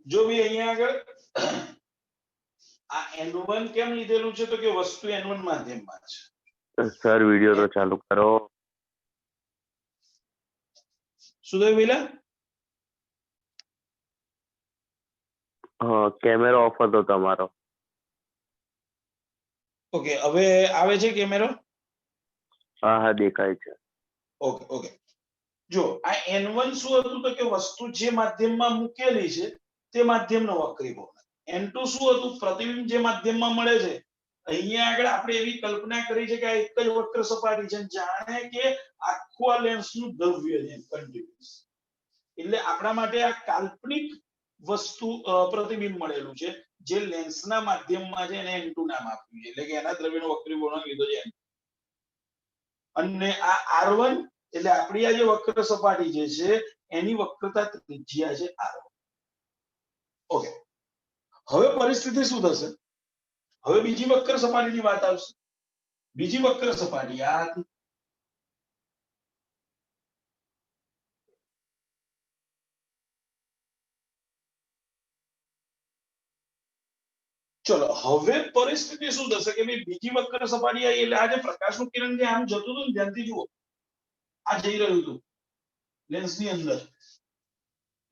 જો ભી અહીંયા આગળ આ n1 કેમ લીધેલું છે તો કે વસ્તુ n1 માધ્યમમાં છે. સર વિડિયો તો ચાલુ કરો. શું થયું પેલા? હા, કેમેરો ઓફ હતો તમારો. ઓકે, હવે આવે છે કેમેરો? હા હા દેખાય છે. ઓકે ઓકે, જો આ n1 શું હતું તો કે વસ્તુ જે માધ્યમમાં મૂકેલી છે તે માધ્યમનો વક્રીકોણ. n2 શું હતું? પ્રતિબિંબ જે માધ્યમમાં મળે છે. અહીંયા આગળ આપણે એવી કલ્પના કરી છે કે આ એક જ વક્ર સપાટી છે, જાણે કે આખું આ લેન્સનું દ્રવ્ય છે કન્ટિન્યુઅસ. એટલે આપણા માટે આ કાલ્પનિક વસ્તુ પ્રતિબિંબ મળેલું છે જે લેન્સના માધ્યમમાં છે, એને n2 નામ આપ્યું છે, એટલે કે એના દ્રવ્યનો વક્રીકોણ લીધો છે. અને આ r1 એટલે આપણી આ જે વક્ર સપાટી જે છે એની વક્રતા ત્રિજ્યા છે r1. ઓકે, હવે પરિસ્થિતિ શું થશે? હવે બીજી વક્ર સપાટીની વાત આવશે. બીજી વક્ર સપાટી આ હતી. ચલો, હવે પરિસ્થિતિ શું થશે કે ભાઈ બીજી વક્ર સપાટી આવી એટલે આ જે પ્રકાશનું કિરણ જે આમ જતું હતું ને, ધ્યાનથી જુઓ, આ જઈ રહ્યું હતું લેન્સની અંદર,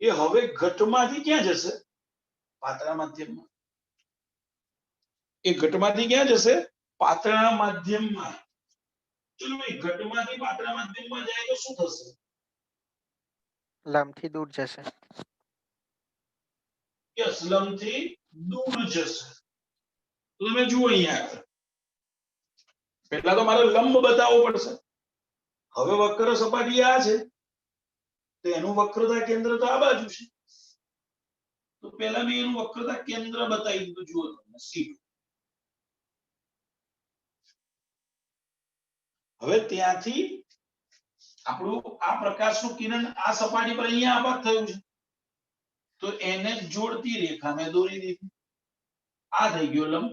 એ હવે ઘટમાંથી ક્યાં જશે? પાતળા માધ્યમમાં. એ ઘટમાંથી ક્યાં જશે? પાતળા માધ્યમમાં. ચલો ભાઈ, ઘટમાંથી પાતળા માધ્યમમાં જાય તો શું થશે? લંબથી દૂર જશે. યસ, લંબથી દૂર જશે. તો તમે જુઓ અહીંયા આગળ, પહેલા તો મારે લંબ બતાવવો પડશે. હવે વક્ર સપાટી આ છે તો એનું વક્રતા કેન્દ્ર તો આ બાજુ છે, તો પહેલા મેં એનું વક્રતા કેન્દ્ર બતાવી દીધું. જુઓ તમે C2. હવે ત્યાંથી આપણું આ પ્રકાશનું કિરણ આ સપાટી પર અહીંયા આપાત થયું છે, તો એને જોડતી રેખા મેં દોરી દીધી. આ થઈ ગયો લંબ.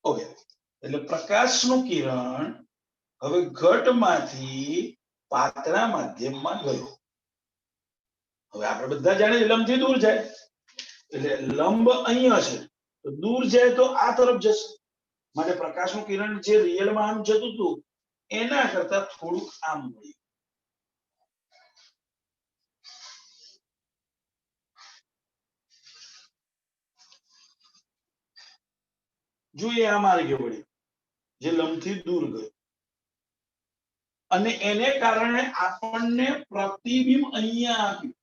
ઓકે, એટલે પ્રકાશનું કિરણ હવે ઘટમાંથી પાતળા માધ્યમમાં ગયું. હવે આપણે બધા જાણીએ લંબથી દૂર જાય, એટલે લંબ અહીંયા છે તો દૂર જાય તો આ તરફ જશે. માટે પ્રકાશનું કિરણ જે રિયલમાં આમ જતું હતું એના કરતા થોડુંક આમ મળ્યું. જોઈએ આ માર્ગે વળ્યું જે લંબથી દૂર ગયું, અને એને કારણે આપણને પ્રતિબિંબ અહીંયા આપ્યું,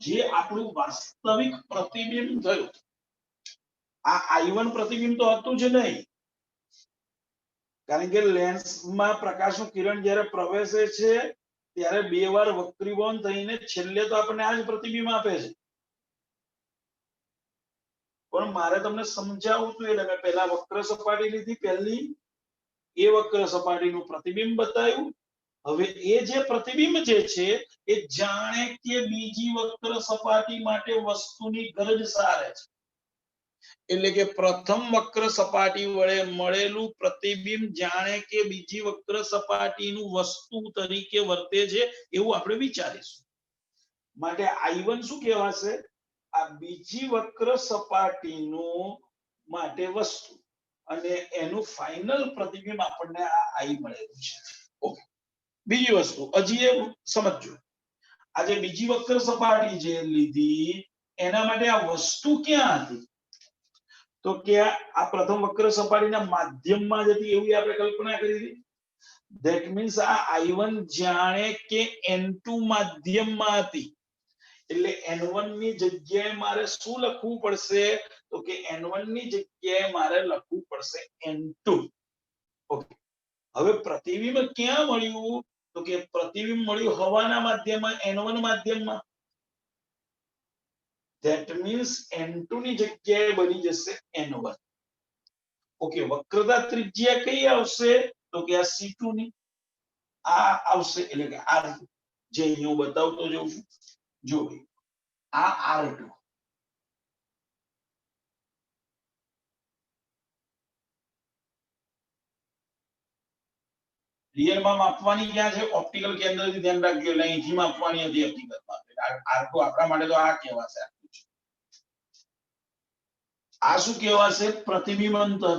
જે આપણું વાસ્તવિક પ્રતિબિંબ થયું. આ I1 પ્રતિબિંબ તો હતું જ નહીં, કારણ કે લેન્સમાં પ્રકાશનું કિરણ જ્યારે પ્રવેશે છે ત્યારે બે વાર વક્રીભવન થઈને છેલ્લે તો આપણને આ જ પ્રતિબિંબ આપે છે. પણ મારે તમને સમજાવવું હતું એટલે મેં પહેલા વક્ર સપાટી લીધી, પહેલી એ વક્ર સપાટીનું પ્રતિબિંબ બતાવ્યું. હવે એ જે પ્રતિબિંબ જે છે એ જાણે કે બીજી વક્ર સપાટી માટે વસ્તુની ગરજ સારે છે. એટલે કે પ્રથમ વક્ર સપાટી વડે મળેલું પ્રતિબિંબ જાણે કે બીજી વક્ર સપાટીનું વસ્તુ તરીકે વર્તે છે એવું આપણે વિચારીશું. માટે I1 શું કહેવાશે? આ બીજી વક્ર સપાટીનું માટે વસ્તુ, અને એનું ફાઇનલ પ્રતિબિંબ આપણને આ I મળેલું છે. ઓકે, બીજી વસ્તુ હજી એ સમજજો. આ જે બીજી વક્ર સપાટી જે લીધી એના માટે આ વસ્તુ ક્યાં હતી? તો કે આ પ્રથમ વક્ર સપાટીના માધ્યમમાં જ હતી એવી આપણે કલ્પના કરી હતી. ધેટ મીન્સ આ I1 જાણે કે N2 માધ્યમમાં હતી, એટલે N1 ની જગ્યાએ મારે શું લખવું પડશે? તો કે N1 ની જગ્યાએ મારે લખવું પડશે N2. ઓકે, હવે પ્રતિબિંબ ક્યાં મળ્યું? તો કે પ્રતિબિંબ મળ્યું હવાના માધ્યમમાં, N1 માધ્યમમાં. ધેટ મીન્સ N2 ની જગ્યાએ બની જશે N1. ઓકે, વક્રતા ત્રિજ્યા કઈ આવશે? તો કે આ C2 ની આ આવશે, એટલે કે R2, જે અહીં હું બતાવતો જાઉં છું. જો આ R2, રિયલમાં માપવાની ક્યાં છે? ઓપ્ટિકલ કેન્દ્રથી ધ્યાન રાખજો, એટલે અહીંથી માપવાની હતી હકીકતમાં. આ તો આપણા માટે તો આ કહેવાશે. આ શું કહેવાશે? પ્રતિબિંબ અંતર.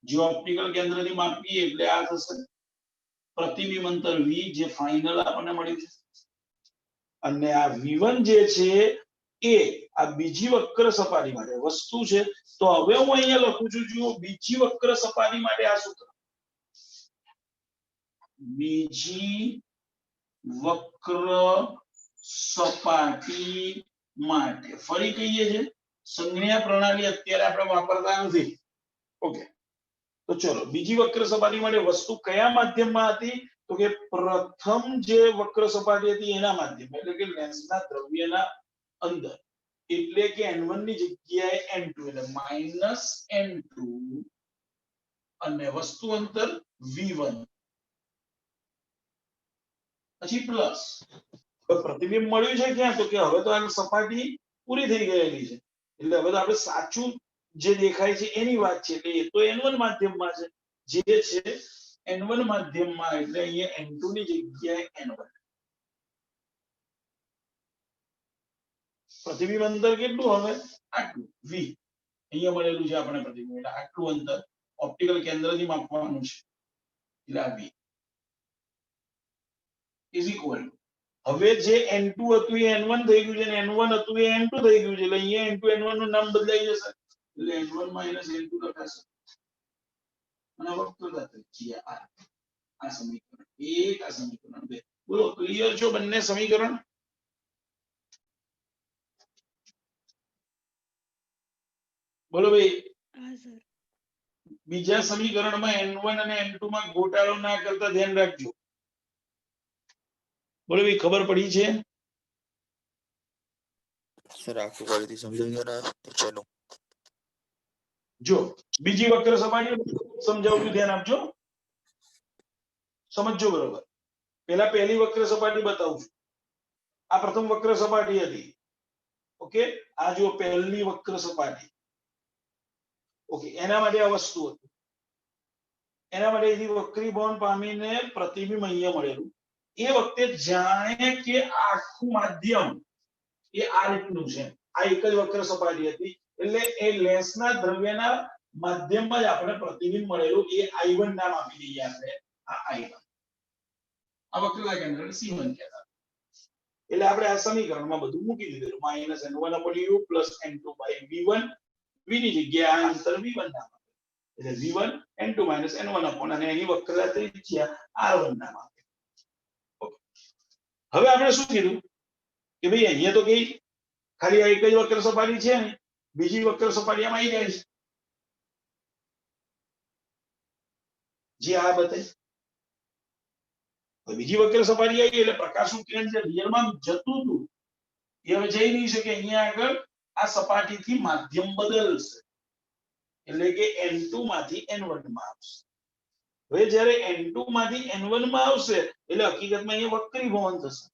જો ઓપ્ટિકલ કેન્દ્રથી માપીએ એટલે આ થશે પ્રતિબિંબ અંતર v, જે ફાઇનલ આપણને મળ્યું છે. અને આ v1 જે છે એ આ બીજી વક્ર સપાટી માટે વસ્તુ છે. તો હવે હું અહીંયા લખું છું, જુઓ, બીજી વક્ર સપાટી માટે આ સૂત્ર. બીજી વક્ર સપાટી માટે ફરી કહીએ છે, સંજ્ઞા પ્રણાલી અત્યારે આપણે વાપરતા નથી. ઓકે, તો ચલો, બીજી વક્ર સપાટી માટે વસ્તુ કયા માધ્યમમાં હતી? તો કે પ્રથમ જે વક્ર સપાટી હતી એના માધ્યમમાં, એટલે કે લેન્સના દ્રવ્યના અંદર. એટલે કે n1 ની જગ્યાએ n2, એટલે -n2 અને વસ્તુ અંતર v1, પછી પ્લસ. હવે પ્રતિબિંબ મળ્યું છે ક્યાં? તો કે હવે તો આ સપાટી પૂરી થઈ ગયેલી છે, એટલે હવે તો આપણે સાચું જે દેખાય છે એની વાત છે. એટલે એ તો n1 માધ્યમમાં છે, જે છે n1 માધ્યમમાં, એટલે અહીંયા n2 ની જગ્યાએ n1. પ્રતિબિંબ અંતર કેટલું? હવે આટલું v અહીંયા મળેલું છે આપણે પ્રતિબિંબ, એટલે આટલું અંતર ઓપ્ટિકલ કેન્દ્રથી માપવાનું છે, એટલે આ v ઇઝ ઇક્વલ ટુ, હવે જે n2 હતું એ n1 થઈ ગયું છે, અને n1 હતું એ n2 થઈ ગયું છે, એટલે અહીંયા n2 n1 નું નામ બદલાઈ જશે, એટલે n1 - n2 લખાશે. અને વક્રતા ત્રિજ્યા આ સમીકરણ 1, આ સમીકરણ 2. બોલો, ક્લિયર છો બંને સમીકરણ? બોલો ભાઈ. હા સર. બીજા સમીકરણમાં n1 અને n2 માં ગોટાળો ના કરતા ધ્યાન રાખજો. બોલો ભાઈ, ખબર પડી છે? સર આખું ફરીથી સમજાવી જરા. ચલો, જો બીજી વક્ર સપાટી સમજાવું, ધ્યાન આપજો, સમજજો બરોબર. પહેલા પહેલી વક્ર સપાટી બતાવું છું. આ પ્રથમ વક્ર સપાટી હતી. ઓકે, આ જો પહેલી વક્ર સપાટી. ઓકે, એના માટે આ વસ્તુ હતી. એના માટે એથી વક્રીભવન પામીને પ્રતિબિંબ અહીંયા મળેલું. એ વખતે જાણે કે આખું માધ્યમ એ આ રીતનું છે. આ એક જ વક્ર સપાટી હતી, એટલે એ લેન્સના દ્રવ્યના માધ્યમમાં જ આપણે પ્રતિબિંબ મળેલું. એ I1 નામ આપી દઈએ આપણે. આ I1, આ વક્રતા કેન્દ્ર C1 કહેતા. એટલે આપણે આ સમીકરણમાં બધું મૂકી દીધેલું, -n1/u + n2/v1. v ની જગ્યાએ આ અંતર v1 નામ આપે, એટલે v1 n2 - n1 અને અહીં વક્રતા ત્રિજ્યા r1 નામ આપે. ઓકે, હવે આપણે શું કીધું કે ભાઈ અહીંયા તો કઈ ખાલી આ એક જ વક્ર સપાટી છે ને, બીજી વક્ર સપાટીમાં આવી જાય છે, જે આ બતાવી. બીજી વક્ર સપાટી આવી એટલે પ્રકાશનું કિરણ જે રિયલમાં જતું હતું એ હવે જઈ નહીં શકે. અહીંયા આગળ આ સપાટીથી માધ્યમ બદલશે, એટલે કે n2 માંથી n1 માં આવશે. હવે જ્યારે n2 માંથી n1 માં આવશે એટલે હકીકતમાં અહીંયા વક્રીભવન થશે,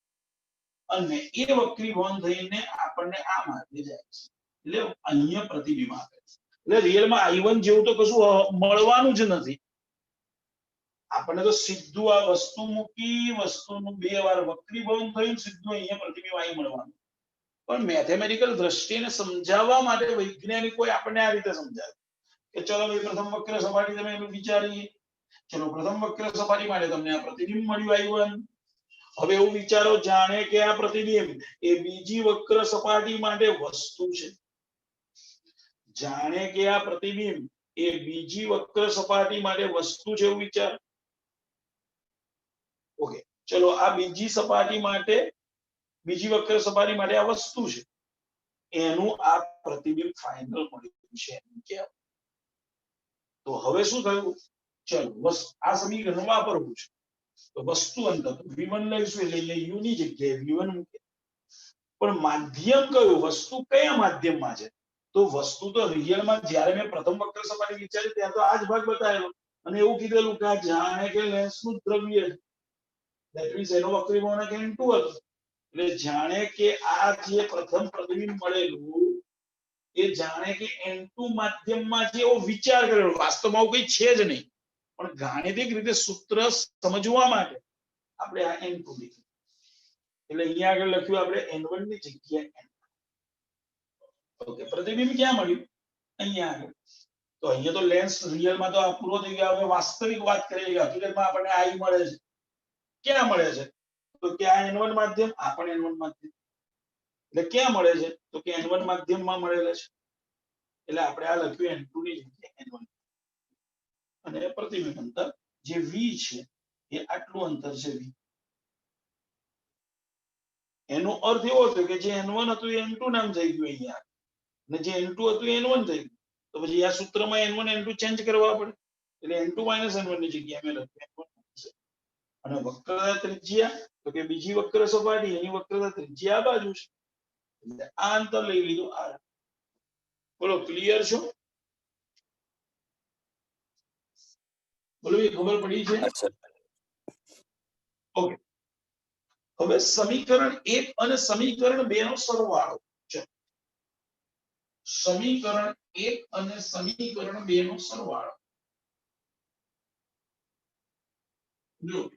અને એ વક્રીભવન થઈને આપણને આ માર્ગે જાય છે, એટલે અહીંયા પ્રતિબિંબ આપે છે. એટલે રિયલમાં I1 જેવું તો કશું મળવાનું જ નથી આપણને. તો સીધું આ વસ્તુ મૂકી, વસ્તુનું 2 વાર વક્રીભવન થયું, સીધું અહીંયા પ્રતિબિંબ અહીં મળવાનું. પણ મેથેમેટિકલ દ્રષ્ટિને સમજાવવા માટે વૈજ્ઞાનિકોએ આપણને આ રીતે સમજાવ્યું કે ચલો ભાઈ, પ્રથમ વક્ર સપાટી તમે એનું વિચારીએ. ચલો, પ્રથમ વક્ર સપાટી માટે તમને આ પ્રતિબિંબ મળ્યું I1. હવે એવું વિચારો, જાણે કે આ પ્રતિબિંબ એ બીજી વક્ર સપાટી માટે વસ્તુ છે. જાણે કે આ પ્રતિબિંબ એ બીજી વક્ર સપાટી માટે વસ્તુ છે, એવું વિચાર. ઓકે, ચલો, આ બીજી સપાટી માટે, બીજી વક્ર સપાટી માટે આ વસ્તુ છે, એનું આ પ્રતિબિંબ ફાઇનલ મળ્યું છે એમ કહેવાય. તો હવે શું થયું? ચલો, આ સમીકરણ વાપરવું છે. તો વસ્તુ અંતર v1 લઈશું, એટલે અહીંયા u ની જગ્યાએ v1 મૂકે. પણ માધ્યમ કયું? વસ્તુ કયા માધ્યમમાં છે? તો વસ્તુ તો રિયલમાં જ્યારે મેં પ્રથમ વક્ર સપાટી વિચારી ત્યાં તો આ જ ભાગ બતાવેલો, અને એવું કીધેલું કે આ જાણે કે લેન્સનું દ્રવ્ય છે. ધેટ મીન્સ એનો વક્રીભવન n2 હતો, એટલે જાણે કે આ જે પ્રથમ પ્રતિબિંબ મળેલું એ જાણે કે n2 માધ્યમમાં છે એવો વિચાર કરેલો. વાસ્તવમાં આવું કઈ છે જ નહીં, પણ ગાણિતિક રીતે સૂત્ર સમજવા માટે આપણે આ n2 લીધું એટલે અહીંયા આગળ લખ્યું આપણે n1 ની જગ્યાએ n ઓકે પ્રતિબિંબ ક્યાં મળ્યું અહીંયા આગળ તો અહીંયા તો લેન્સ રિયલમાં તો આ પૂરો થઈ ગયો હવે વાસ્તવિક વાત કરીએ કે હકીકતમાં આપણને I મળે છે ક્યાં મળે છે તો કે આ n1 માધ્યમ આ પણ n1 માધ્યમ એટલે ક્યાં મળે છે તો કે n1 માધ્યમમાં મળેલા છે એટલે આપણે આ લખ્યું n2 ની જગ્યાએ n1 અને પ્રતિબિંબ અંતર જે v છે એ આટલું અંતર છે v એનો અર્થ એવો છે કે જે n1 હતું એ n2 નામ થઈ ગયું અહીંયા અને જે n2 હતું એ n1 થઈ ગયું તો પછી આ સૂત્રમાં n1 n2 ચેન્જ કરવા પડે એટલે n2 - n1 ની જગ્યાએ મેં લખ્યું n1 અને વક્રતા ત્રિજ્યા તો કે બીજી વક્ર સપાટી એની વક્રતા ત્રિજ્યા આ બાજુ છે એટલે આ અંતર લઈ લીધું r બોલો ક્લિયર છો બોલો એ ખબર પડી છે હા સર ઓકે હવે સમીકરણ 1 અને સમીકરણ 2 નો સરવાળો છે સમીકરણ 1 અને સમીકરણ 2 નો સરવાળો જો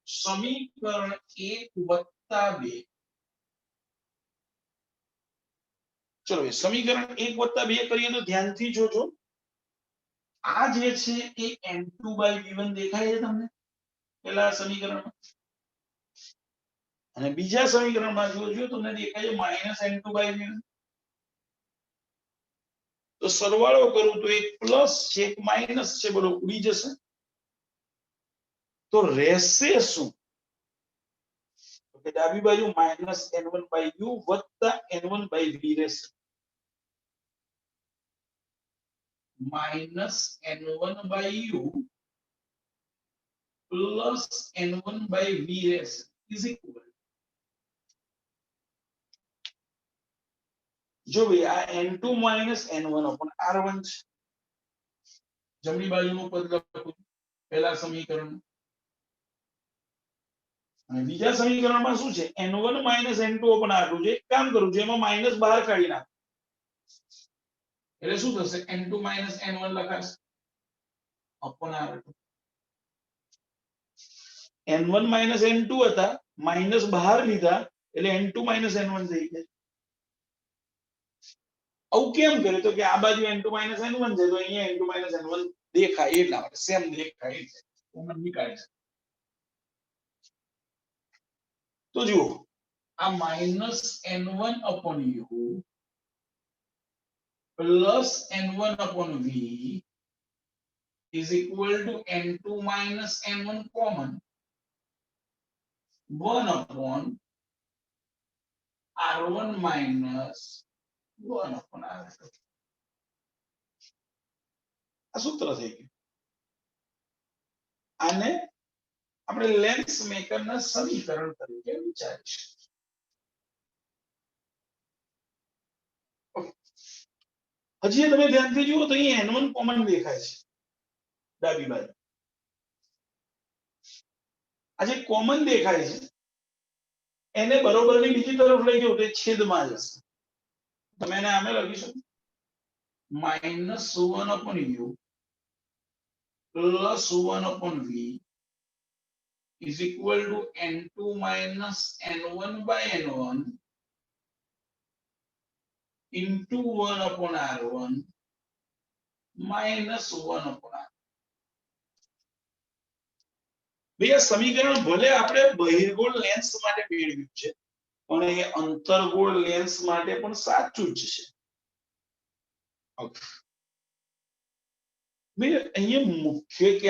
સમીકરણ 1 વત્તા 2 ચલો એ સમીકરણ 1 વત્તા 2 કરીએ તો ધ્યાનથી જોજો આ જે છે એ n2/v1 દેખાય છે તમને પેલા સમીકરણમાં અને બીજા સમીકરણમાં જોજો તમને દેખાય છે -n2/v1 તો સરવાળો કરું તો એક પ્લસ છે એક માઈનસ છે બોલો ઉડી જશે તો રહેશે શું તો કે ડાબી બાજુ -n1/u વત્તા n1/v રહેશે -n1/u પ્લસ n1/v રહેશે ઇઝ ઇક્વલ જો ભાઈ આ n2 - n1 upon r1 છે જમણી બાજુનું પદ લખું પહેલા સમીકરણ અને બીજા સમીકરણમાં શું છે n1 - n2 upon r2 છે એક કામ કરું છું એમાં માઈનસ બહાર કાઢી નાખ એટલે શું થશે n2 - n1 લખાશે upon r2 n1 - n2 હતા માઈનસ બહાર લીધા એટલે n2 - n1 થઈ ગયા આવું કેમ કરે તો કે આ બાજુ n2 - n1 છે તો અહીંયા n2 - n1 દેખાય એટલા માટે સેમ દેખાય એટલે કોમન નીકાળે છે તો જુઓ આ -n1 upon u plus n1 upon v is equal to n2 - n1 common 1 upon r1 minus 1 upon r2 આ સૂત્ર થઈ ગયું આને આપણે લેન્સ મેકરના સમીકરણ તરીકે વિચારીશું હજી તમે ધ્યાનથી જુઓ તો અહીં n1 કોમન દેખાય છે ડાબી બાજુ આ જે કોમન દેખાય છે એને બરોબરની બીજી તરફ લઈ જાઓ તો છેદમાં જશે તમે એને આમે લખી શકો -1 upon u plus 1 upon v is equal to n2 - n1/n1 into 1 upon r1 minus 1 upon r. ભઈ આ સમીકરણ ભલે આપણે બહિર્ગોળ લેન્સ માટે મેળવ્યું છે પણ એ અંતર્ગોળ લેન્સ માટે પણ સાચું જ છે ભઈ અહીંયા મુખ્ય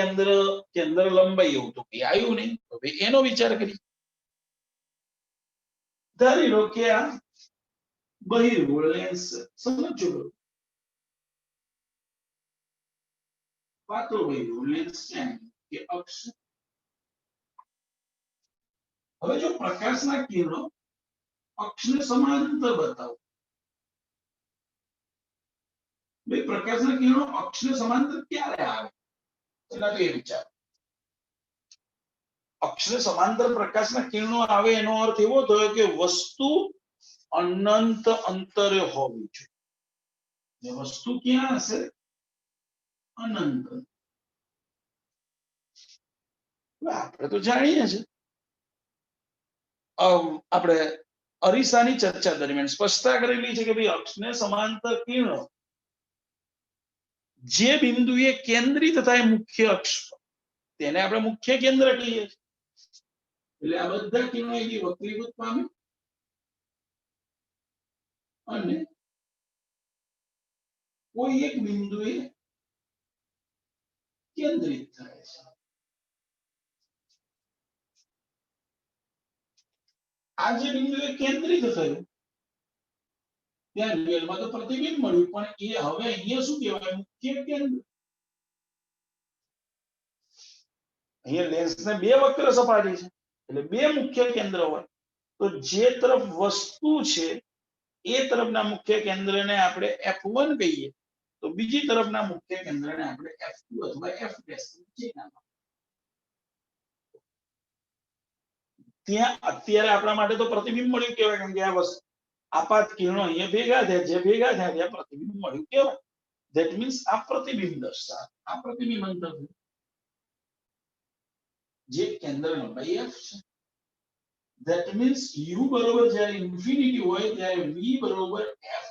કેન્દ્ર લંબાઈ એવું તો કઈ આવ્યું નહીં હવે એનો વિચાર કરી ધારી લો કે આ બહિર્ગોળ લેન્સ સમજો પાતળો બહિર્ગોળ લેન્સ કે અક્ષ હવે જો પ્રકાશના કિરણો અક્ષને સમાંતર બતાવો ભાઈ પ્રકાશના કિરણો અક્ષને સમાંતર ક્યારે આવે એના તો એ વિચાર અક્ષને સમાંતર પ્રકાશના કિરણો આવે એનો અર્થ એવો થયો કે વસ્તુ અનંત અંતરે હોવી જોઈએ વસ્તુ ક્યાં હશે અનંત આપણે તો જાણીએ છીએ આપણે અરીસાની ચર્ચા દરમિયાન સ્પષ્ટતા કરેલી છે કે ભાઈ અક્ષને સમાંતર કિરણો જે બિંદુએ કેન્દ્રિત થાય મુખ્ય અક્ષ તેને આપણે મુખ્ય કેન્દ્ર કહીએ છીએ એટલે આ બધા કિરણો એની વક્રીભૂત પામે અને કોઈ એક બિંદુએ કેન્દ્રિત થાય છે આ જે બિંદુએ કેન્દ્રિત થયું ત્યાં રિયલમાં તો પ્રતિબિંબ મળ્યું પણ એ હવે અહીંયા શું કહેવાય મુખ્ય કેન્દ્ર અહીંયા લેન્સને બે વક્ર સપાટી છે એટલે બે મુખ્ય કેન્દ્ર હોય તો જે તરફ વસ્તુ છે એ તરફના મુખ્ય કેન્દ્રને આપણે F1 કહીએ તો બીજી તરફના મુખ્ય કેન્દ્રને આપણે F2 અથવા F' નામ ત્યાં અત્યારે આપણા માટે તો પ્રતિબિંબ મળ્યું કહેવાય કેમ કે આ વસ્તુ આપાત કિરણો અહીંયા ભેગા થયા જે ભેગા થયા ત્યાં પ્રતિબિંબ મળ્યું કહેવાય ધેટ મીન્સ આ પ્રતિબિંબ દર્શાવે આ પ્રતિબિંબ અંતર જે કેન્દ્ર લંબાઈ f છે ધેટ મીન્સ u બરોબર જ્યારે ઇન્ફિનિટી હોય ત્યારે v બરોબર f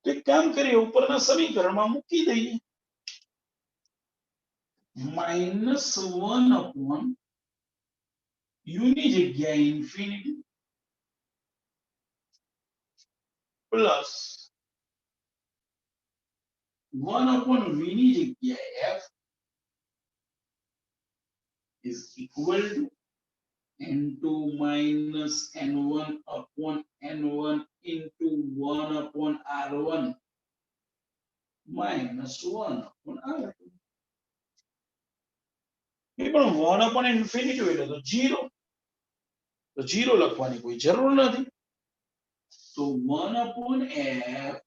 તો એક કામ કરીએ ઉપરના સમીકરણમાં મૂકી દઈએ -1 upon u ની જગ્યાએ ઇન્ફિનિટી પ્લસ 1 upon v ની જગ્યાએ f is equal to n2 minus n1 upon n1 into 1 upon r1 minus 1 upon r2 એ પણ 1 upon infinity એટલે તો 0 તો 0 લખવાની કોઈ જરૂર નથી તો 1 upon f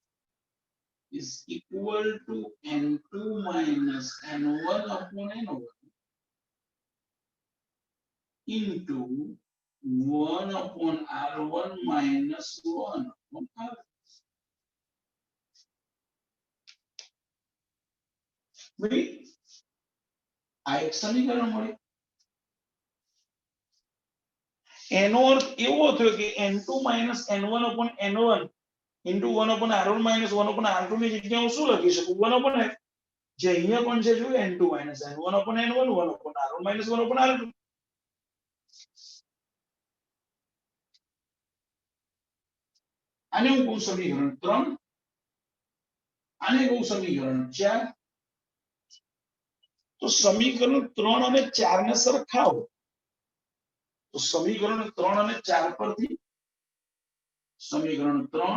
is equal to n2 minus n1 upon n1 into 1 upon r1 minus 1 upon r2 ભાઈ આ એક સમીકરણ મળ્યું એનો અર્થ એવો થયો કે n2 minus n1 upon n1 into 1 upon r1 minus 1 upon r2 ની જગ્યાએ હું શું લખી શકું 1 upon f જે અહીંયા પણ છે જો n2 minus n1 upon n1 1 upon r1 minus 1 upon r2 આને હું કહું સમીકરણ 3 આને કહું સમીકરણ 4 તો સમીકરણ 3 અને 4 ને સરખાવો તો સમીકરણ 3 અને 4 પરથી સમીકરણ 3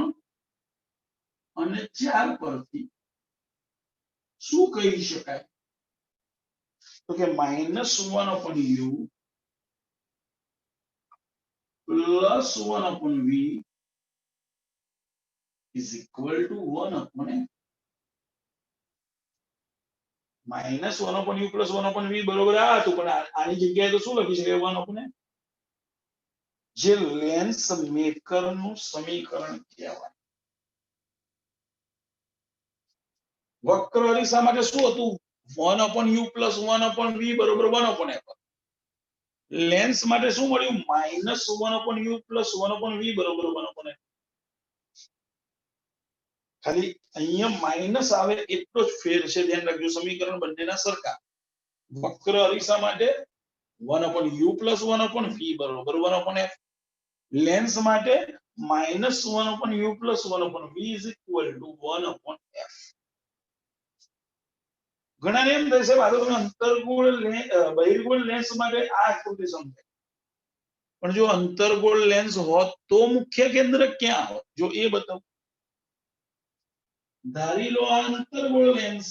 અને 4 પરથી શું કહી શકાય તો કે -1 upon u plus 1 upon v is equal to 1 upon f -1 upon u plus 1 upon v બરોબર આ હતું પણ આની જગ્યાએ તો શું લખી શકાય 1 upon f જે લેન્સ મેકરનું સમીકરણ કહેવાય વક્ર અરીસા માટે શું હતું 1 upon u plus 1 upon v બરોબર 1 upon f લેન્સ માટે શું મળ્યું -1 upon u plus 1 upon v બરોબર 1 upon f ખાલી અહીંયા માઈનસ આવે એટલો જ ફેર છે ધ્યાન રાખજો સમીકરણ બંનેના સરખા વક્ર અરીસા માટે 1 upon u plus 1 upon v બરોબર 1 upon f લેન્સ માટે -1 upon u plus 1 upon v is equal to 1 upon f ઘણાને એમ થાય છે આ તો તમે અંતર્ગોળ બહિર્ગોળ લેન્સ માટે આ આકૃતિ સમજાય પણ જો અંતર્ગોળ લેન્સ હોત તો મુખ્ય કેન્દ્ર ક્યાં હોત જો એ બતાવો ધારી લો આ અંતર્ગોળ લેન્સ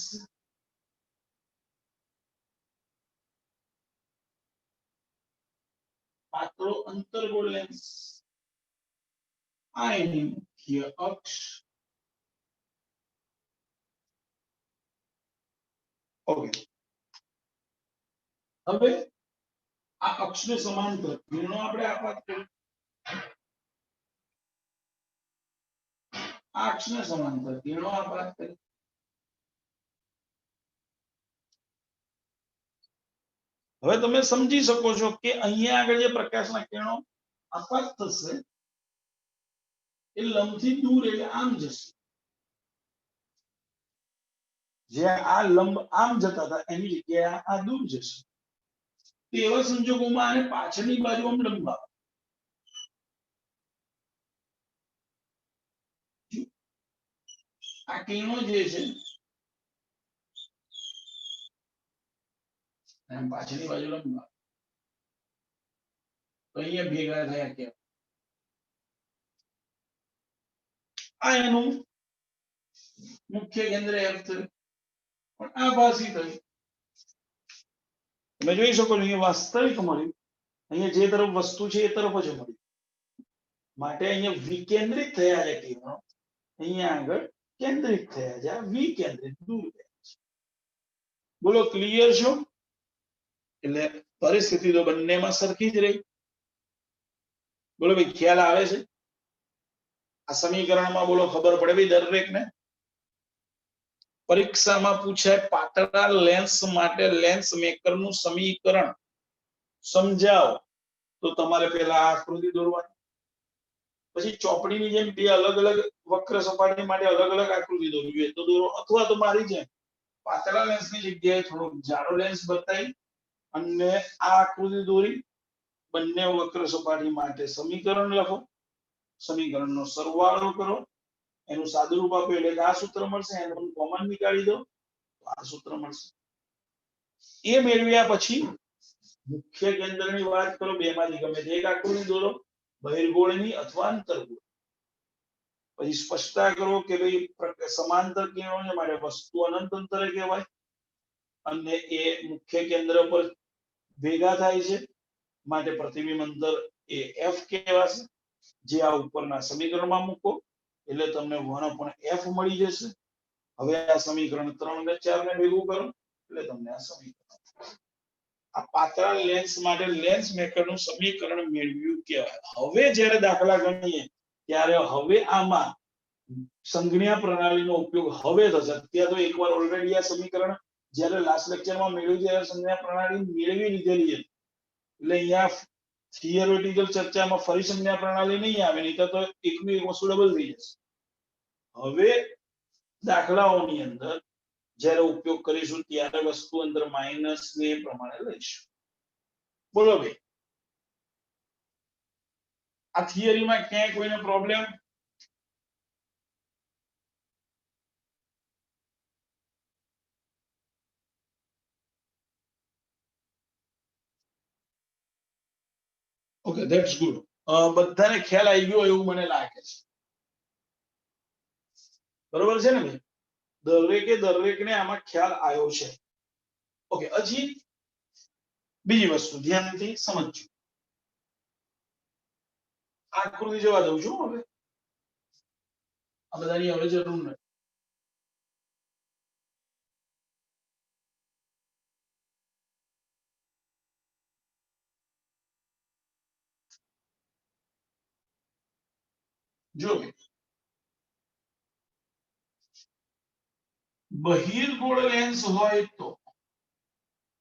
પાતળો અંતર્ગોળ લેન્સ આ એની મુખ્ય અક્ષ ઓકે હવે આ અક્ષને સમાંતર કિરણો આપણે આપાત કરી આ અક્ષને સમાંતર કિરણો આપાત કરી હવે તમે સમજી શકો છો કે અહીંયા આગળ જે પ્રકાશના કિરણો આપાત થશે એ લંબથી દૂર એટલે આમ જશે, જે આ લંબ આમ જતા હતા એની જગ્યાએ આ દૂર જશે. તો એવા સંજોગોમાં આને પાછળની બાજુ આમ લંબાવો. આ કિરણો જે છે એમ પાછળની બાજુ લંબાવો તો અહીંયા ભેગા થયા કે આ એનું મુખ્ય કેન્દ્ર F થયું, પણ આ ભાસી થયું. તમે જોઈ શકો છો અહીંયા વાસ્તવિક મળ્યું, અહીંયા જે તરફ વસ્તુ છે એ તરફ જ મળ્યું, માટે અહીંયા વિકેન્દ્રિત થયા છે કિરણો, અહીંયા આગળ કેન્દ્રિત થયા છે, આ વિકેન્દ્રિત દૂર ગયા છે. બોલો ક્લિયર છો? એટલે પરિસ્થિતિ તો બંનેમાં સરખી જ રહી. બોલો ભાઈ ખ્યાલ આવે છે આ સમીકરણમાં? બોલો ખબર પડે ભાઈ દરેકને? પરીક્ષામાં પૂછાય પાતળા લેન્સ માટે લેન્સ મેકરનું સમીકરણ સમજાવો, તો તમારે પહેલા આ આકૃતિ દોરવાની, પછી ચોપડીની જેમ બે અલગ અલગ વક્ર સપાટી માટે અલગ અલગ આકૃતિ દોરવી હોય તો દોરો, અથવા તો મારી જેમ પાતળા લેન્સની જગ્યાએ થોડો જાડો લેન્સ બતાવી અને આ આકૃતિ દોરી બંને વક્ર સપાટી માટે સમીકરણ લખો, સમીકરણનો સરવાળો કરો, એનું સાદુરૂપ આપો એટલે કે આ સૂત્ર મળશે, એનું કોમન નીકાળી દો તો આ સૂત્ર મળશે. એ મેળવ્યા પછી મુખ્ય કેન્દ્રની વાત કરો, બેમાંથી ગમે તે એક આકૃતિ દોરો, બહિર્ગોળની અથવા અંતર્ગોળ. પછી સ્પષ્ટતા કરો કે ભાઈ સમાંતર કિરણો છે માટે વસ્તુ અનંત અંતરે કહેવાય અને એ મુખ્ય કેન્દ્ર પર ભેગા થાય છે માટે પ્રતિબિંબ અંતર એ F કહેવાશે. જે આ ઉપરના સમીકરણમાં મૂકો એટલે તમને 1/f મળી જશે. હવે આ સમીકરણ 3 અને 4 ને ભેગું કરો એટલે તમને આ સમીકરણ, આ પાતળા લેન્સ માટે લેન્સ મેકરનું સમીકરણ મેળવ્યું કહેવાય. હવે જ્યારે દાખલા ગણીએ ત્યારે હવે આમાં સંજ્ઞા પ્રણાલીનો ઉપયોગ હવે થશે. અત્યારે તો એકવાર ઓલરેડી આ સમીકરણ જ્યારે લાસ્ટ લેક્ચરમાં મેળવ્યું ત્યારે સંજ્ઞા પ્રણાલી મેળવી લીધેલી હતી, એટલે અહીંયા થિયરેટિકલ ચર્ચામાં ફરી સંજ્ઞા પ્રણાલી નહીં આવે, નહીં તો એકનું એક વસ્તુ ડબલ થઈ જશે. હવે દાખલાઓની અંદર જ્યારે ઉપયોગ કરીશું ત્યારે વસ્તુ અંદર માઇનસ ને પ્રમાણે લઈશું. બોલો ભાઈ આ થિયરીમાં ક્યાંય કોઈને પ્રોબ્લેમ? Okay, that's good. બધાને ખ્યાલ આવી ગયો એવું મને લાગે છે. બરોબર છે ને ભાઈ? દરેકને આમાં ખ્યાલ આવ્યો છે. ઓકે, હજી બીજી વસ્તુ ધ્યાનથી સમજજો. આકૃતિ જોવા દઉં છું હવે, આ બધાની હવે જરૂર નથી. જો બહિર્ગોળ લેન્સ હોય તો,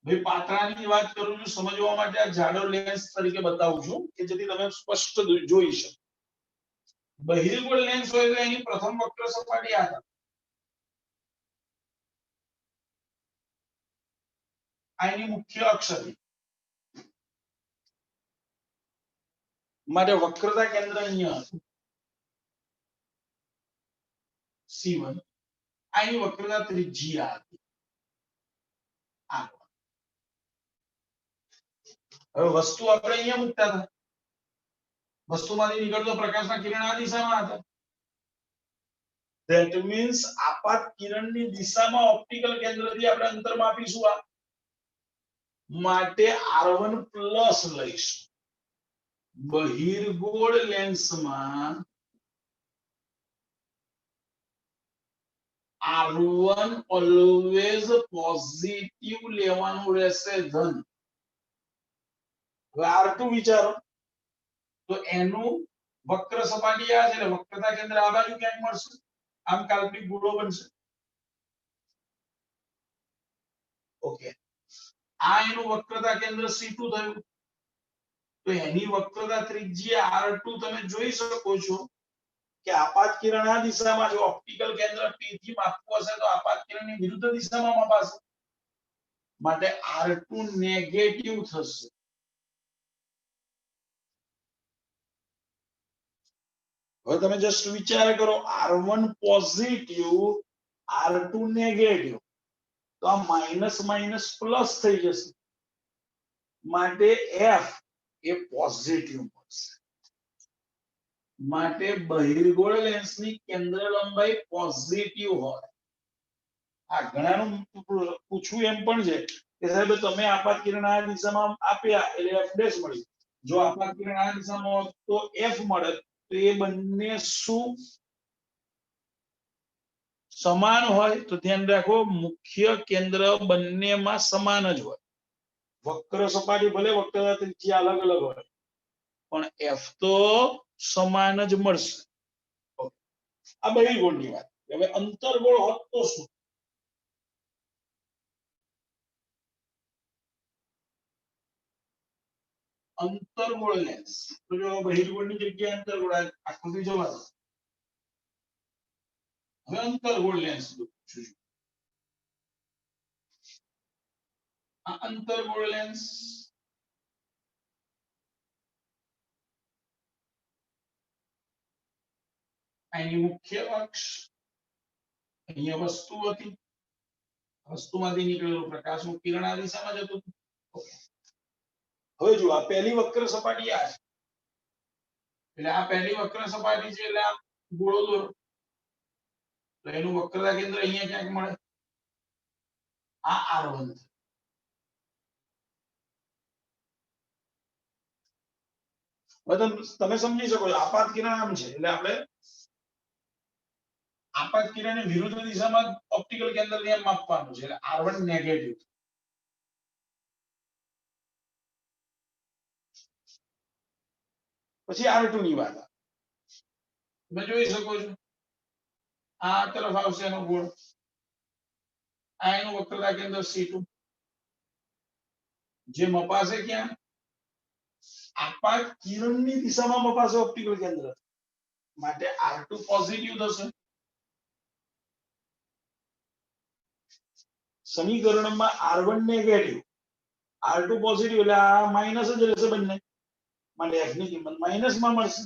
ભાઈ પાતળાની વાત કરું છું સમજવા માટે આ જાડો લેન્સ તરીકે બતાવું છું કે જેથી તમે સ્પષ્ટ જોઈ શકો. બહિર્ગોળ લેન્સ હોય તો એની પ્રથમ વક્ર સપાટી આ એની મુખ્ય અક્ષ હતી માટે વક્રતા કેન્દ્ર અહીંયા હતું C1. આની વક્રતા ત્રિજ્યા હતી આ. હવે વસ્તુ આપણે અહીંયા મૂકતા હતા, વસ્તુમાંથી નીકળતો પ્રકાશના કિરણ આ દિશામાં હતા. ધેટ મીન્સ આપાત કિરણની દિશામાં ઓપ્ટિકલ કેન્દ્રથી આપણે અંતર માપીશું આ માટે R1 પ્લસ લઈશું. બહિર્ગોળ લેન્સમાં R1 ઓલવેઝ પોઝિટિવ લેવાનું રહેશે, ધન. હવે R2 વિચારો તો એનું વક્ર સપાટી આ છે એટલે વક્રતા કેન્દ્ર આ બાજુ ક્યાંક મળશે, આમ કાલ્પનિક ગોળો બનશે. ઓકે, આ એનું વક્રતા કેન્દ્ર C2 થયું, તો એની વક્રતા ત્રિજ્યા R2 તમે જોઈ શકો છો કે આપાત કિરણ આ દિશામાં જો ઓપ્ટિકલ કેન્દ્ર P થી માપવું હશે તો આપાત કિરણની વિરુદ્ધ દિશામાં મપાશે, માટે R2 નેગેટિવ થશે. હવે તમે જસ્ટ વિચાર કરો, R1 પોઝિટિવ, R2 નેગેટિવ, તો આ માઈનસ માઈનસ પ્લસ થઈ જશે, માટે F એ પોઝિટિવ મળશે. માટે બહિર્ગોળ લેન્સની કેન્દ્ર લંબાઈ પોઝિટિવ હોય. આ ઘણાનું પૂછવું એમ પણ છે કે સાહેબ તમે આપાત કિરણ આ દિશામાં આપ્યા એટલે F ડેશ મળ્યું, જો આપાત કિરણ આ દિશામાં હોત તો F મળે, તો એ બંને શું સમાન હોય? તો ધ્યાન રાખો, મુખ્ય કેન્દ્ર બંનેમાં સમાન જ હોય. વક્ર સપાટી ભલે વક્રતા ત્રિજ્યા અલગ અલગ હોય પણ F તો સમાન જ મળશે. આ બહિર્ગોળની વાત. હવે અંતર્ગોળ હોત તો શું? અંતર્ગોળ લેન્સ, તો જો બહિર્ગોળની જગ્યાએ અંતર્ગોળ આકૃતિ જોવા દો. હવે અંતર્ગોળ લેન્સ પૂછું, આ અંતર્ગોળ લેન્સ આની મુખ્ય અક્ષ, અહીંયા વસ્તુ હતી, વસ્તુમાંથી નીકળેલો પ્રકાશનું કિરણ આ દિશામાં જતું હતું. હવે જો આ પહેલી વક્ર સપાટી આ છે, એટલે આ પહેલી વક્ર સપાટી છે, એટલે આ ગોળો દોરો, તો એનું વક્રતા કેન્દ્ર અહીંયા ક્યાંક મળે, આ R1 છે. તમે સમજી શકો છો, આપાત કિરણ આમ છે એટલે આપણે આપાત કિરણની વિરુદ્ધ દિશામાં ઓપ્ટિકલ કેન્દ્ર ને માપવાનું છે, એટલે R1 નેગેટિવ. પછી R2 ની વાત તમે જોઈ શકો છો, આ તરફ આવશે એનો ગોળ, આ એનું વક્રતા કેન્દ્ર C2, જે મપાશે ક્યાં? આપાત કિરણની દિશામાં મપાશે ઓપ્ટિકલ કેન્દ્ર, માટે R2 પોઝિટિવ થશે. સમીકરણમાં R1 નેગેટિવ, R2 પોઝિટિવ, એટલે આ માઈનસ જ રહેશે બંને, માટે F ની કિંમત માઈનસ માં મળશે,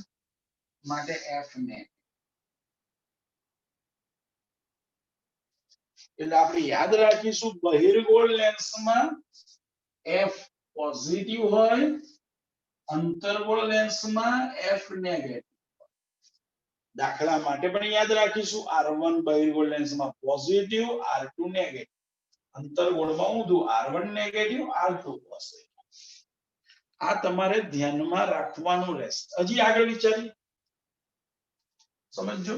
માટે F નેગેટિવ. એટલે આપણે યાદ રાખીશું, બહિર્ગોળ લેન્સમાં F પોઝિટિવ હોય, અંતર્ગોળ લેન્સમાં F નેગેટિવ. દાખલા માટે પણ યાદ રાખીશું, R1 બહિર્ગોળ લેન્સમાં પોઝિટિવ, R2 નેગેટિવ, અંતર્ગોળમાં ઊંધું, R1 નેગેટિવ, R2 પોઝિટિવ. આ તમારે ધ્યાનમાં રાખવાનું રહેશે. હજી આગળ વિચારી સમજો.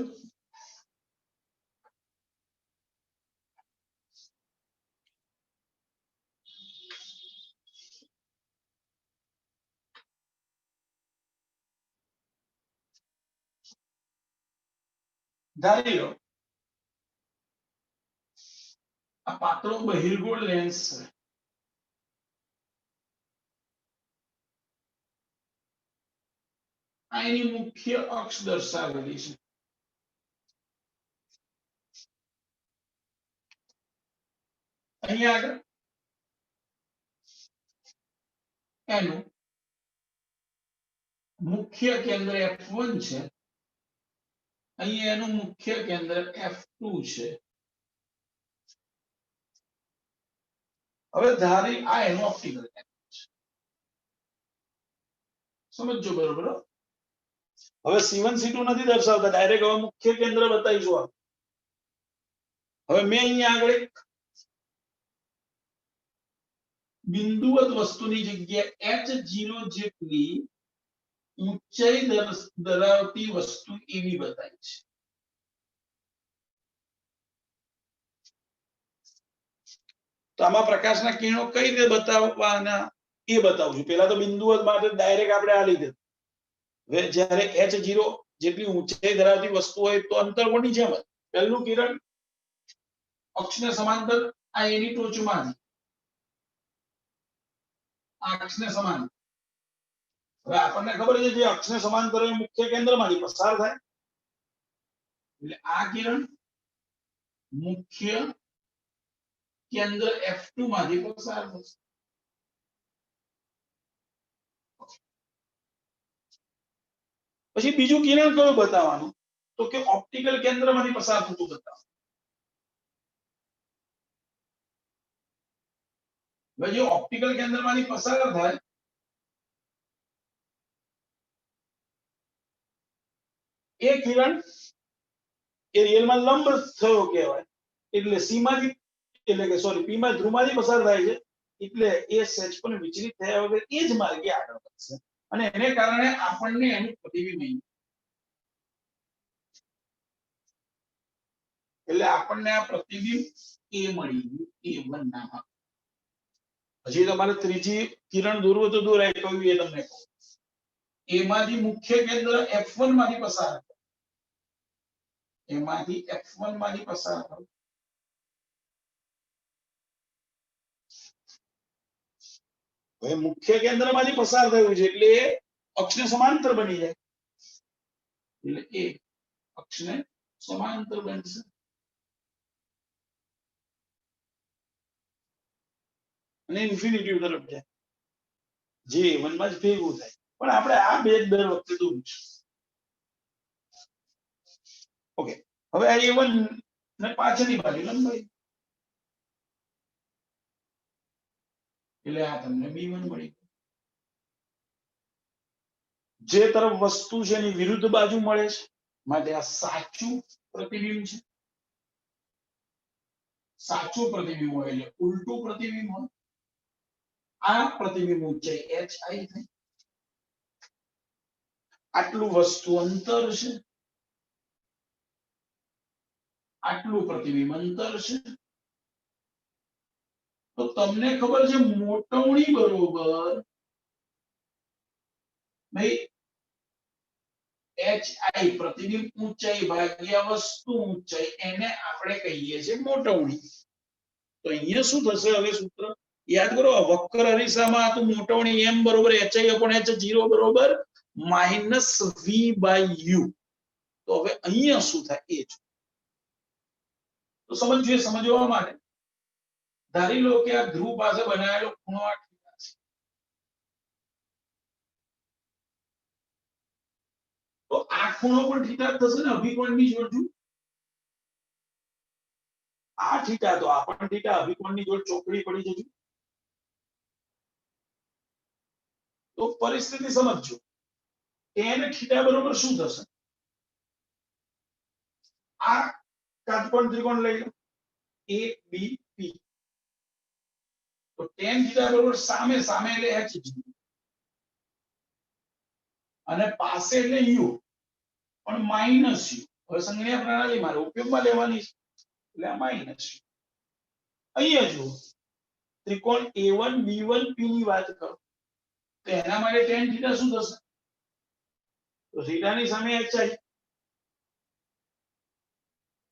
ધારી લો આ પાતળો બહિર્ગોળ લેન્સ છે, આ એની મુખ્ય અક્ષ દર્શાવેલી છે. અહીંયા આગળ એનું મુખ્ય કેન્દ્ર F1 છે, અહીંયા એનું મુખ્ય કેન્દ્ર F2 છે. હવે ધારી આ એનું ઓપ્ટિકલ કેન્દ્ર છે, સમજો બરોબર. હવે C1 C2 નથી દર્શાવતા, ડાયરેક્ટ હવે મુખ્ય કેન્દ્ર બતાવીશું. હવે મેં અહીંયા આગળ એક બિંદુવત વસ્તુની જગ્યાએ H0 જેટલી ઊંચાઈ ધરાવતી વસ્તુ એવી બતાવી છે. તો આમાં પ્રકાશના કિરણો કઈ રીતે બતાવવાના એ બતાવું છું. પહેલા તો બિંદુવત માટે ડાયરેક્ટ આપણે આ લીધે, હવે જ્યારે H0 જેટલી ઊંચાઈ ધરાવતી વસ્તુ હોય તો અંતર્ગોળની જેમ પહેલું કિરણ અક્ષને સમાંતર આ એની ટોચમાં આ અક્ષને સમાંતર. હવે આપણને ખબર છે જે અક્ષને સમાંતર એ મુખ્ય કેન્દ્રમાંથી પસાર થાય, એટલે આ કિરણ મુખ્ય કેન્દ્ર F2 માંથી પસાર થશે. પછી બીજું કિરણ કયું બતાવવાનું, તો કે ઓપ્ટિકલ કેન્દ્રમાંથી પસાર થતું બતાવવાનું. હવે જો ઓપ્ટિકલ કેન્દ્રમાંથી પસાર થાય એ કિરણ એ રિયલમાં લંબ થયો કહેવાય, એટલે સી માંથી એટલે કે સોરી પી માં ધ્રુવમાંથી પસાર થાય છે, એટલે એ સહેજ પણ વિચલિત થયા વગર એ જ માર્ગે આગળ વધશે અને એને કારણે આપણને એનું પ્રતિબિંબ મળે. એટલે આપણને આ પ્રતિબિંબ એ મળી ગયું A1 નામ. હજી તમારે ત્રીજી કિરણ દોરવું તો દોરાય, કયું એ તમને કહું. એમાંથી મુખ્ય કેન્દ્ર F1 માંથી પસાર થાય, એમાંથી F1 માંથી પસાર થાય. હવે મુખ્ય કેન્દ્રમાંથી પસાર થયું છે એટલે એ અક્ષને સમાંતર બની જાય, એટલે એ અક્ષને સમાંતર બનશે. અને ઇન્ફિનિટી તરફ જાય, જે A1 માં જ ભેગું થાય. પણ આપણે આ બે દર વખતે દોરું છું. ઓકે, હવે આ A1 ને પાછળની બાજુ લંબાઈ, એટલે આ તમને B1 મળી. જે તરફ વસ્તુ છે એની વિરુદ્ધ બાજુ મળે છે, માટે આ સાચું પ્રતિબિંબ છે. સાચું પ્રતિબિંબ હોય એટલે ઉલટું પ્રતિબિંબ હોય. આ પ્રતિબિંબ ઊંચાઈ hi થઈ, આટલું વસ્તુ અંતર છે, આટલું પ્રતિબિંબ અંતર છે. તો તમને ખબર છે મોટવણી બરોબર ભાઈ hi પ્રતિબિંબ ઊંચાઈ ભાગ્યા વસ્તુ ઊંચાઈ, એને આપણે કહીએ છીએ મોટવણી. તો અહીંયા શું થશે, હવે સૂત્ર યાદ કરો, વક્ર અરીસામાં આ તો મોટવણી m બરોબર hi/h0 બરોબર -v/u. તો હવે અહીંયા શું થાય એ જો. તો સમજવા માટે ધારી લો કે આ ધ્રુવ પાસે બનાવેલો ખૂણો આ થીટા છે. તો આ ખૂણો પણ થીટા થશે ને અભિકોણની જોડ. આ થીટા તો આ પણ થીટા, અભિકોણની જોડ ચોકડી પડી જશે. તો પરિસ્થિતિ સમજજો, tan થીટા બરોબર શું થશે, આ કાટકોણ ત્રિકોણ લઈ લો ABP. તો tan થીટા બરોબર સામે એટલે h અને પાસે એટલે u પણ માઈનસ u. હવે સંજ્ઞા પ્રણાલી મારે ઉપયોગમાં લેવાની છે, એટલે આ માઈનસ u. અહીંયા જુઓ ત્રિકોણ A1 B1 P ની વાત કરો તો એના માટે tan થીટા શું થશે, તો થીટાની સામે hi,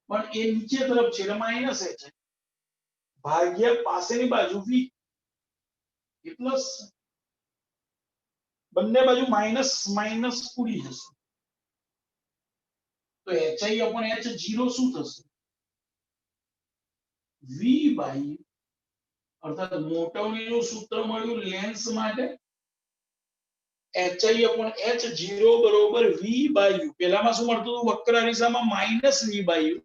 પણ એ નીચે તરફ છે એટલે માઈનસ h ભાગ્યા પાસેની બાજુ v એ પ્લસ. બંને બાજુ માઈનસ માઈનસ ઉડી જશે, તો hi/h0 શું થશે, v/u. અર્થાત મોટવણીનું સૂત્ર મળ્યું લેન્સ માટે, hi/h0 બરોબર v/u. પેલામાં શું મળતું હતું, વક્ર અરીસામાં -v/u,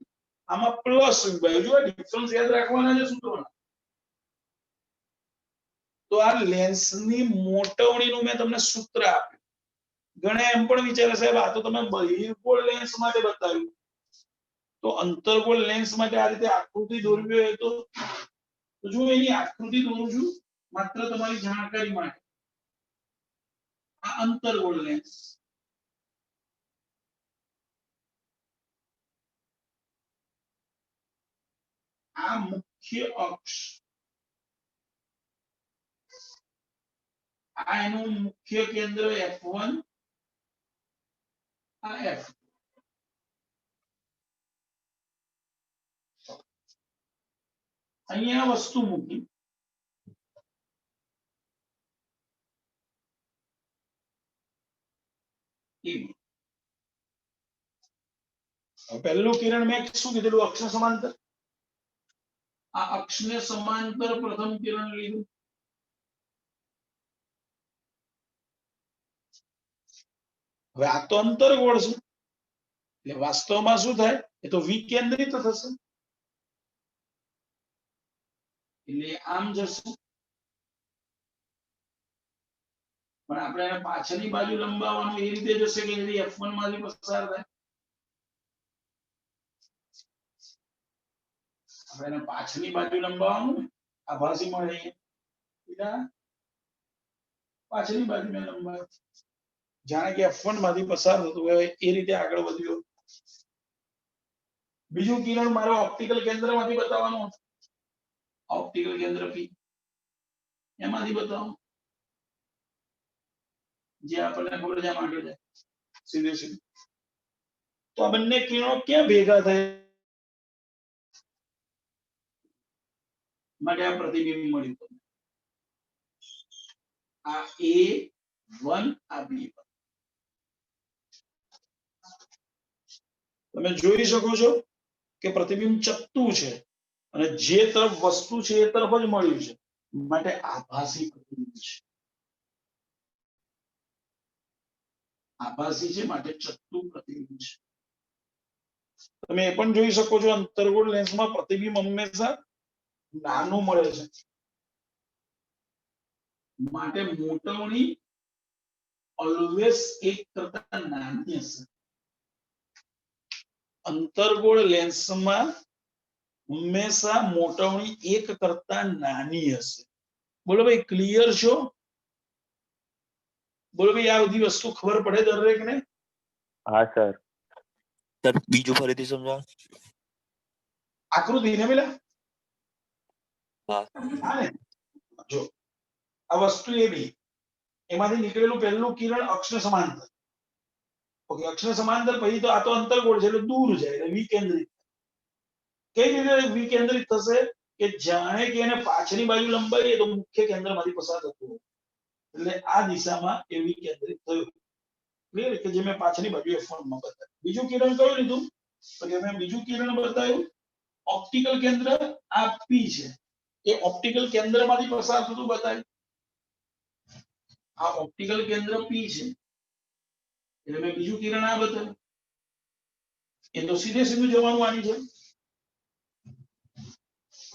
આમાં +v/u. જો ડિફરન્સ યાદ રાખવાના છે સૂત્રોના. તો આ લેન્સની મોટવણીનું મેં તમને સૂત્ર આપ્યું. ઘણા એમ પણ વિચારે સાહેબ આ તો તમે બહિર્ગોળ લેન્સ માટે બતાવ્યું, તો અંતર્ગોળ લેન્સ માટે આ રીતે આકૃતિ દોરવી હોય તો જો એની આકૃતિ દોરું છું માત્ર તમારી જાણકારી માટે. આ અંતર્ગોળ લેન્સ, આ મુખ્ય અક્ષ, આ એનું મુખ્ય કેન્દ્ર F1, આ F2. અહીંયા વસ્તુ મૂકી, AB. હવે પહેલું કિરણ મેં શું કીધેલું? અક્ષને સમાંતર. આ અક્ષને સમાંતર પ્રથમ કિરણ લીધું. હવે આ તો અંતર્ગોળ છે, એટલે વાસ્તવમાં શું થાય? એ તો વિકેન્દ્રિત થશે, એટલે આમ જશે. પણ આપણે એને પાછળની બાજુ લંબાવવાનું એ રીતે જશે કે જેથી F1 માંથી પસાર થાય. આપણે એને પાછળની બાજુ લંબાવવાનું, આભાસી મળે અહીંયા પાછળની બાજુ મેં લંબાવ્યું, જાણે કે F1 માંથી પસાર થતું હોય એ રીતે આગળ વધ્યો. બીજું કિરણ મારે ઓપ્ટિકલ કેન્દ્રમાંથી બતાવવાનું, ઓપ્ટિકલ કેન્દ્ર P એમાંથી બતાવો, જે આપણને ખબર છે આમ આગળ જાય સીધે સીધું. તો આ બંને કિરણો ક્યાં ભેગા થાય? માટે આ પ્રતિબિંબ મળ્યું તમને. આ A1 આ B1. તમે જોઈ શકો છો કે પ્રતિબિંબ ચપટું છે અને જે તરફ વસ્તુ છે એ તરફ જ મળ્યું છે, માટે આભાસી પ્રતિબિંબ છે. આભાસી છે માટે ચપટું પ્રતિબિંબ છે. તમે એ પણ જોઈ શકો છો અંતર્ગોળ લેન્સમાં પ્રતિબિંબ હંમેશા નાનું મળે છે, માટે મોટવણી ઓલવેઝ એક કરતા નાની હશે. અંતર્ગોળ લેન્સમાં હંમેશા મોટવણી એક કરતા નાની હશે. બોલો ભાઈ, ક્લિયર છો? બોલો ભાઈ, આ બધી વસ્તુ ખબર પડે દરેકને? હા સર. સર બીજું ફરીથી સમજાવો. આકૃતિ ને પેલા હા. હા ને, જો આ વસ્તુ એવી, એમાંથી નીકળેલું પહેલું કિરણ અક્ષને સમાંતર. ઓકે, અક્ષને સમાંતર પછી તો આ તો અંતર્ગોળ છે એટલે દૂર જાય એટલે વિકેન્દ્રિત. કઈ રીતે વિકેન્દ્રિત થશે? કે જાણે કે એને પાછળની બાજુ લંબાવીએ તો મુખ્ય કેન્દ્રમાંથી પસાર થતું હોય, એટલે આ દિશામાં એ વિકેન્દ્રિત થયું. ક્લિયર? કે જે મેં પાછળની બાજુ F1 માં બતાવ્યું. બીજું કિરણ કયું લીધું? તો કે મેં બીજું કિરણ બતાવ્યું ઓપ્ટિકલ કેન્દ્ર આ P છે, એ ઓપ્ટિકલ કેન્દ્રમાંથી પસાર થતું બતાવ્યું. આ ઓપ્ટિકલ કેન્દ્ર P છે એટલે મેં બીજું કિરણ આ બતાવ્યું. એ તો સીધે સીધું જવાનું આની છે.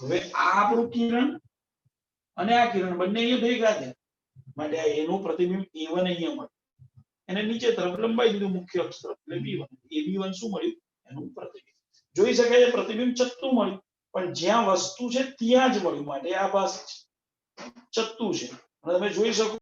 હવે આ આપણું કિરણ અને આ કિરણ બંને અહીંયા ભેગા થયા, માટે આ એનું પ્રતિબિંબ A1 અહીંયા મળે, એને નીચે તરફ લંબાઈ દીધું મુખ્ય અક્ષ તરફ, એટલે B1. એ B1 શું મળ્યું? એનું પ્રતિબિંબ. જોઈ શકાય છે પ્રતિબિંબ ચત્તું મળ્યું, પણ જ્યાં વસ્તુ છે ત્યાં જ મળ્યું, માટે આ આભાસી છે, ચત્તું છે. તમે જોઈ શકો